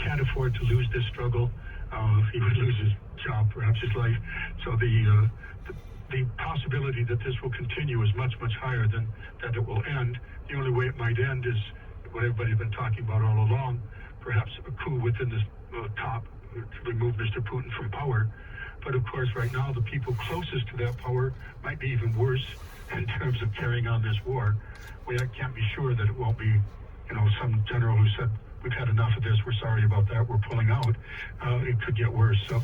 can't afford to lose this struggle. He would lose his job, perhaps his life. So the possibility that this will continue is much, much higher than that it will end. The only way it might end is what everybody's been talking about all along, perhaps a coup within the top to remove Mr. Putin from power. But of course, right now, the people closest to that power might be even worse in terms of carrying on this war. We can't be sure that it won't be, some general who said, we've had enough of this, we're sorry about that, we're pulling out. It could get worse. So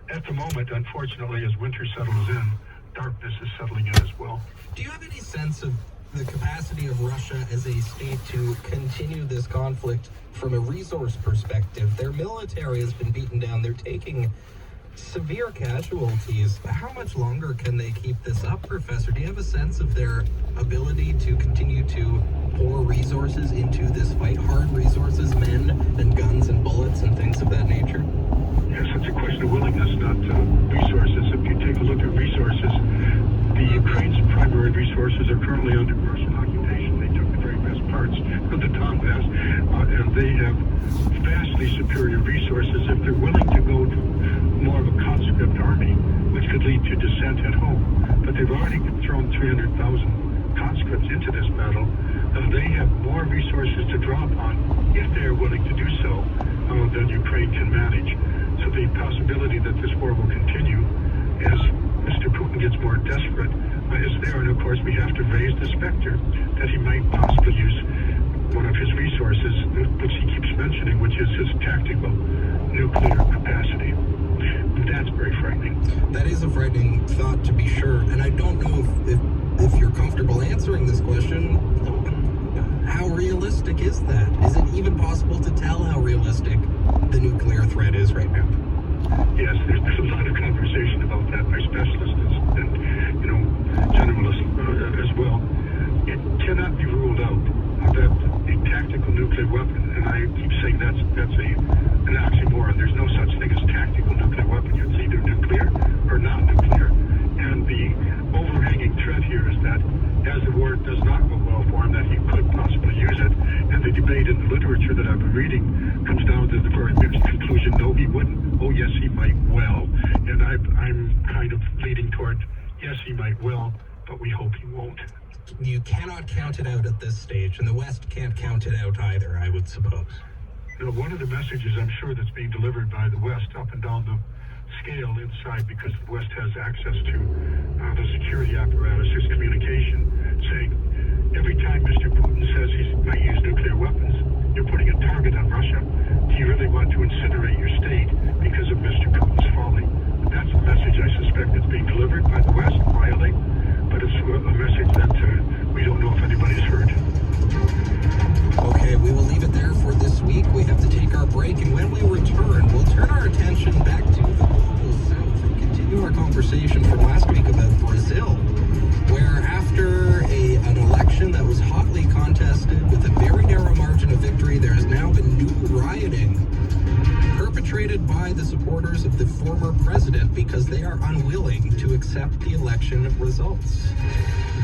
at the moment, unfortunately, as winter settles in, darkness is settling in as well. Do you have any sense of the capacity of Russia as a state to continue this conflict from a resource perspective? Their military has been beaten down. They're taking severe casualties. How much longer can they keep this up, Professor? Do you have a sense of their ability to continue to pour resources into this fight? Hard resources, men and guns and bullets and things of that nature? Yes, it's a question of willingness, not resources. If you take a look at resources, the Ukraine's primary resources are currently under Russian occupation. They took the very best parts of the Donbass, and they have vastly superior resources. If they're willing to go to more of a conscript army, which could lead to dissent at home, but they've already thrown 300,000 conscripts into this battle. They have more resources to draw upon if they are willing to do so than Ukraine can manage. So the possibility that this war will continue as Mr. Putin gets more desperate is there. And of course, we have to raise the specter that he might possibly use one of his resources, which he keeps mentioning, which is his tactical nuclear capacity. That's very frightening. That is a frightening thought, to be sure. And I don't know if you're comfortable answering this question. How realistic is that? Is it even possible to tell how realistic the nuclear threat is right now? Yes, there's a lot of conversation about that by specialists and generalists as well. It cannot be ruled out that a tactical nuclear weapon, and I keep saying that's an oxymoron. There's no such thing as tactical nuclear weapon. It's either nuclear or not nuclear. And the overhanging threat here is that as the war does not go well for him, that he could possibly use it. And the debate in the literature that I've been reading comes down to the very mixed conclusion, no, he wouldn't. Oh, yes, he might well. And I'm kind of leading toward, yes, he might well, but we hope he won't. You cannot count it out at this stage, and the West can't count it out either, I would suppose. One of the messages I'm sure that's being delivered by the West up and down the scale inside, because the West has access to the security apparatus, his communication, saying every time Mr. Putin says he might use nuclear weapons, you're putting a target on Russia. Do you really want to incinerate your state because of Mr. Putin's folly? That's the message I suspect that's being delivered by the West quietly, but it's a message that we don't know if anybody's heard. Okay, we will leave it there for this week. We have to take our break, and when we return, we'll turn our attention back to the global south and continue our conversation from last week about Brazil, where after an election that was hotly contested with a very narrow margin of victory, there has now been new rioting perpetrated by the supporters of the former president because they are unwilling to accept the election results.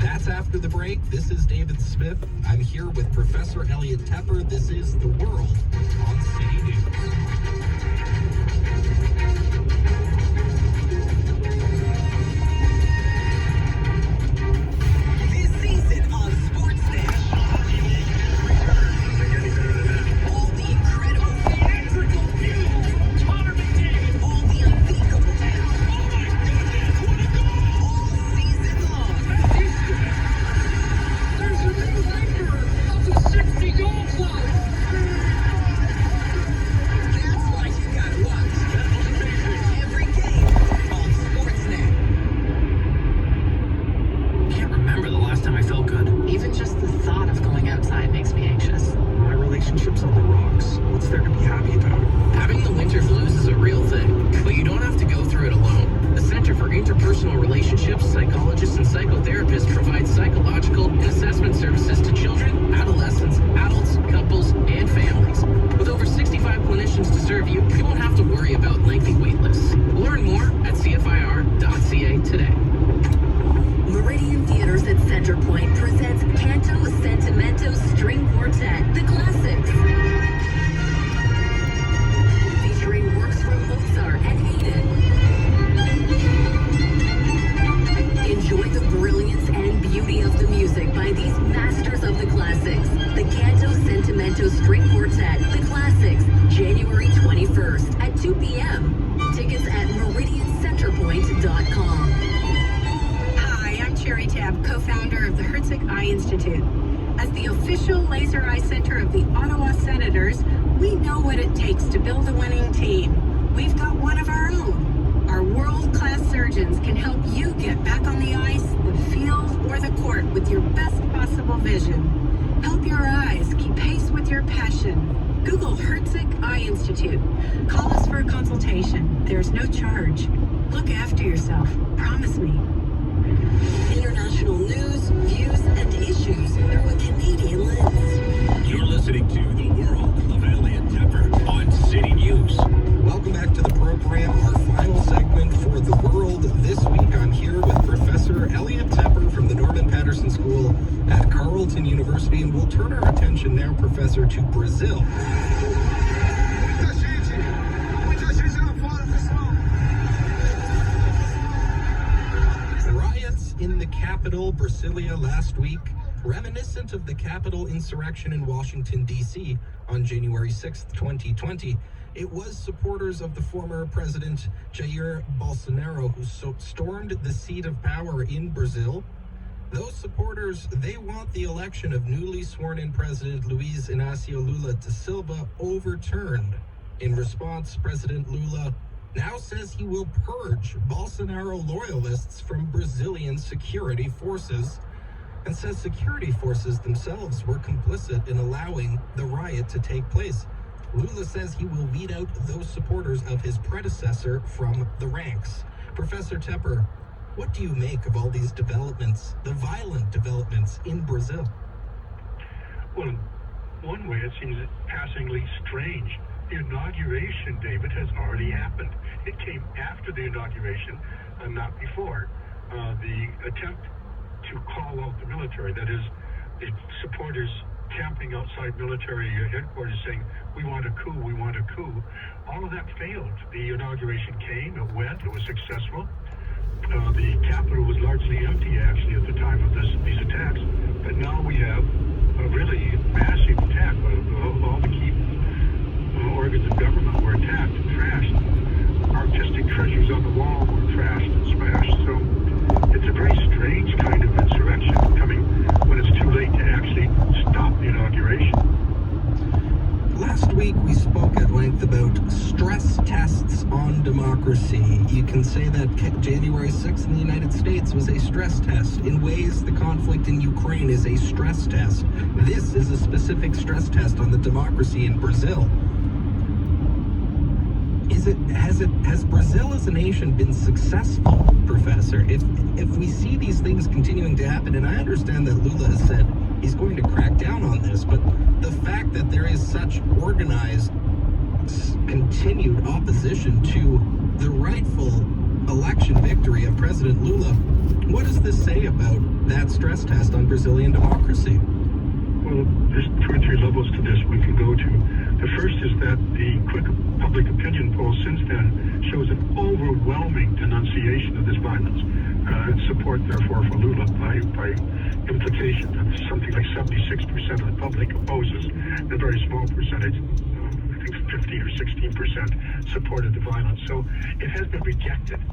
That's after the break. This is David Smith. I'm here with Professor Elliot Tepper. This is The World on City News. laser eye center of the Ottawa Senators, we know what it takes to build a winning team. We've got one of our own. Our world-class surgeons can help you get back on the ice, the field, or the court with your best possible vision. Help your eyes keep pace with your passion. Google Herzig Eye Institute. Call us for a consultation. There's no charge. Look after yourself. Promise me. International news, views, and issues through a Canadian lens. You're listening to The World of Elliot Tepper on City News. Welcome back to the program, our final segment for The World. This week I'm here with Professor Elliot Tepper from the Norman Patterson School at Carleton University, and we'll turn our attention now, Professor, to Brazil. Riots in the capital, Brasilia, last week, reminiscent of the Capitol insurrection in Washington, D.C. on January 6th, 2020. It was supporters of the former President Jair Bolsonaro who stormed the seat of power in Brazil. Those supporters, they want the election of newly sworn-in President Luiz Inácio Lula da Silva overturned. In response, President Lula now says he will purge Bolsonaro loyalists from Brazilian security forces, and says security forces themselves were complicit in allowing the riot to take place. Lula says he will weed out those supporters of his predecessor from the ranks. Professor Tepper, what do you make of all these developments, the violent developments in Brazil? Well, in one way, it seems passingly strange. The inauguration, David, has already happened. It came after the inauguration, not before. The attempt to call out the military, that is, the supporters camping outside military headquarters saying, we want a coup, we want a coup. All of that failed. The inauguration came, it went, it was successful. The Capitol was largely empty, actually, at the time of these attacks. But now we have a really massive attack. All the key organs of government were attacked and trashed. Artistic treasures on the wall were trashed and smashed. So it's a very strange kind of insurrection coming when it's too late to actually stop the inauguration. Last week we spoke at length about stress tests on democracy. You can say that January 6th in the United States was a stress test. In ways, the conflict in Ukraine is a stress test. This is a specific stress test on the democracy in Brazil. Has Brazil as a nation been successful, Professor? If we see these things continuing to happen, and I understand that Lula has said he's going to crack down on this, but the fact that there is such organized, continued opposition to the rightful election victory of President Lula, what does this say about that stress test on Brazilian democracy? Well, there's two or three levels to this we can go to. The first is that the quick public opinion poll since then shows an overwhelming denunciation of this violence. Support, therefore, for Lula by implication. That's something like 76% of the public opposes, and a very small percentage, I think 15 or 16% supported the violence. So it has been rejected.